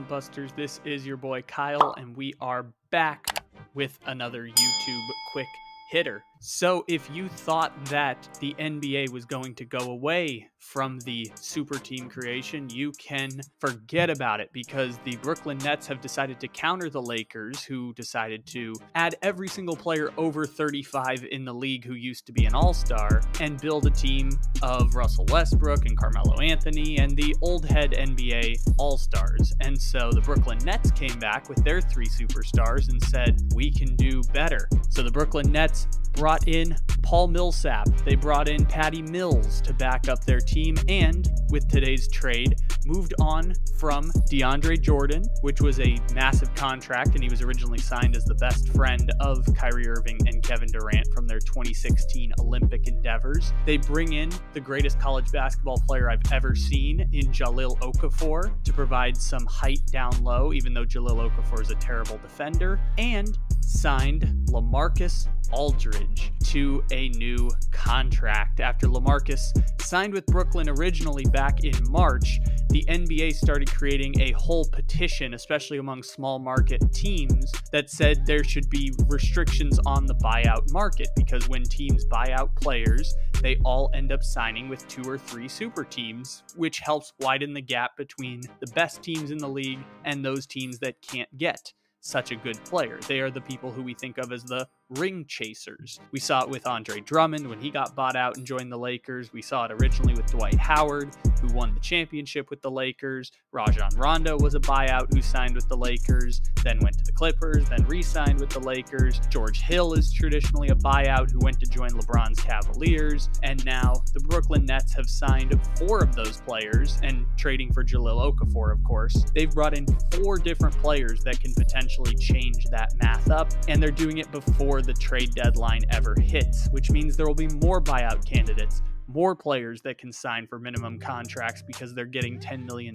Slumpbusters? This is your boy Kyle, and we are back with another YouTube quick hitter. So if you thought that the NBA was going to go away from the super team creation, you can forget about it, because the Brooklyn Nets have decided to counter the Lakers, who decided to add every single player over 35 in the league who used to be an all-star and build a team of Russell Westbrook and Carmelo Anthony and the old head NBA all-stars. And so the Brooklyn Nets came back with their three superstars and said, we can do better. So the Brooklyn Nets brought in Paul Millsap. They brought in Patty Mills to back up their team, and with today's trade, moved on from DeAndre Jordan, which was a massive contract, and he was originally signed as the best friend of Kyrie Irving and Kevin Durant from their 2016 Olympic endeavors. They bring in the greatest college basketball player I've ever seen in Jahlil Okafor to provide some height down low, even though Jahlil Okafor is a terrible defender, and signed LaMarcus Aldridge to a new contract. After LaMarcus signed with Brooklyn originally back in March, the NBA started creating a whole petition, especially among small market teams, that said there should be restrictions on the buyout market, because when teams buy out players, they all end up signing with 2 or 3 super teams, which helps widen the gap between the best teams in the league and those teams that can't get such a good player. They are the people who we think of as the ring chasers. We saw it with Andre Drummond when he got bought out and joined the Lakers. We saw it originally with Dwight Howard, who won the championship with the Lakers. Rajon Rondo was a buyout who signed with the Lakers, then went to the Clippers, then re-signed with the Lakers. George Hill is traditionally a buyout who went to join LeBron's Cavaliers. And now the Brooklyn Nets have signed 4 of those players, and trading for Jahlil Okafor, of course. They've brought in 4 different players that can potentially change that math up, and they're doing it before the trade deadline ever hits, which means there will be more buyout candidates, more players that can sign for minimum contracts because they're getting $10 million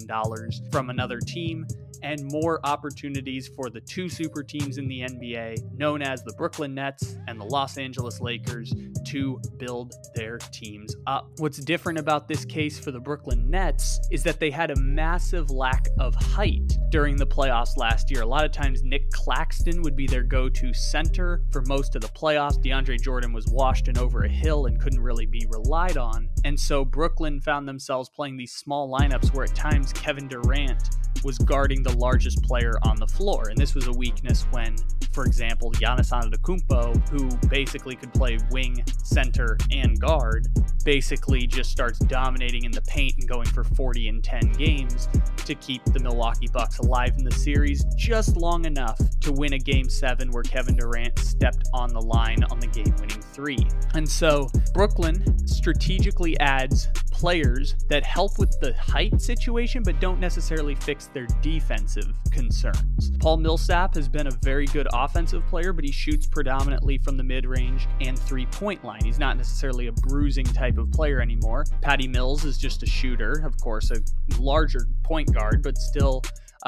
from another team, and more opportunities for the 2 super teams in the NBA, known as the Brooklyn Nets and the Los Angeles Lakers, to build their teams up. What's different about this case for the Brooklyn Nets is that they had a massive lack of height during the playoffs last year. A lot of times Nick Claxton would be their go-to center for most of the playoffs. DeAndre Jordan was washed and over a hill and couldn't really be relied on. And so Brooklyn found themselves playing these small lineups where at times Kevin Durant was guarding the largest player on the floor. And this was a weakness when, for example, Giannis Antetokounmpo, who basically could play wing, center, and guard, basically just starts dominating in the paint and going for 40 in 10 games to keep the Milwaukee Bucks alive in the series just long enough to win a Game 7 where Kevin Durant stepped on the line on the game-winning 3. And so Brooklyn strategically adds players that help with the height situation but don't necessarily fix their defensive concerns. Paul Millsap has been a very good offensive player, but he shoots predominantly from the mid-range and 3-point line. He's not necessarily a bruising type of player anymore. Patty Mills is just a shooter, of course, a larger point guard, but still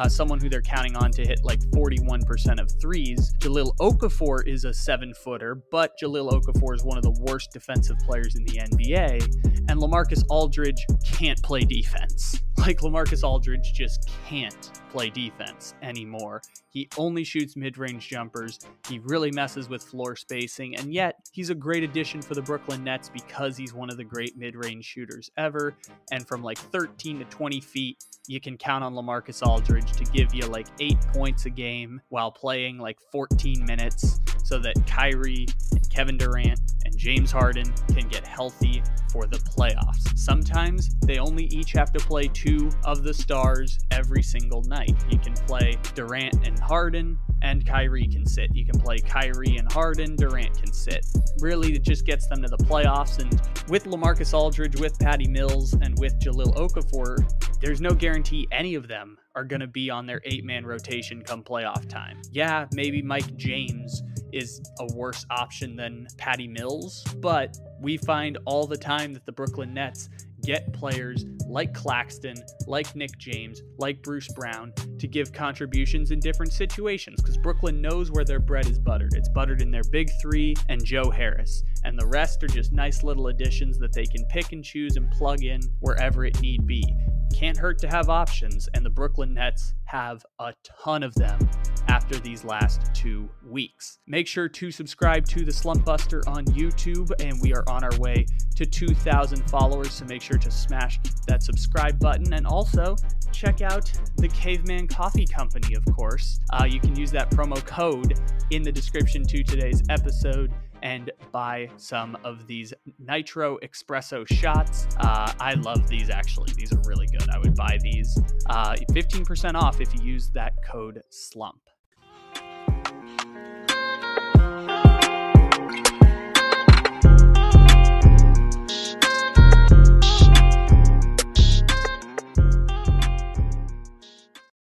someone who they're counting on to hit like 41% of threes. Jahlil Okafor is a 7-footer, but Jahlil Okafor is one of the worst defensive players in the NBA, and LaMarcus Aldridge can't play defense. Like, LaMarcus Aldridge just can't play defense anymore. He only shoots mid-range jumpers. He really messes with floor spacing, and yet he's a great addition for the Brooklyn Nets because he's one of the great mid-range shooters ever. And from like 13 to 20 feet, you can count on LaMarcus Aldridge to give you like 8 points a game while playing like 14 minutes, so that Kyrie and Kevin Durant and James Harden can get healthy for the playoffs. Sometimes they only each have to play 2 of the stars every single night. You can play Durant and Harden, and Kyrie can sit. You can play Kyrie and Harden, Durant can sit. Really, it just gets them to the playoffs, and with LaMarcus Aldridge, with Patty Mills, and with Jahlil Okafor, there's no guarantee any of them are going to be on their 8-man rotation come playoff time. Yeah, maybe Mike James is a worse option than Patty Mills, but we find all the time that the Brooklyn Nets get players like Claxton, like Nick James, like Bruce Brown to give contributions in different situations, because Brooklyn knows where their bread is buttered. It's buttered in their big 3 and Joe Harris, and the rest are just nice little additions that they can pick and choose and plug in wherever it need be. can't hurt to have options, and the Brooklyn Nets have a ton of them after these last 2 weeks. Make sure to subscribe to the Slumpbuster on YouTube, and we are on our way to 2,000 followers, so make sure to smash that subscribe button, and also check out the Caveman Coffee Company, of course. You can use that promo code in the description to today's episode and buy some of these Nitro Espresso shots. I love these, actually. These are really good. I would buy these. 15% off if you use that code SLUMP.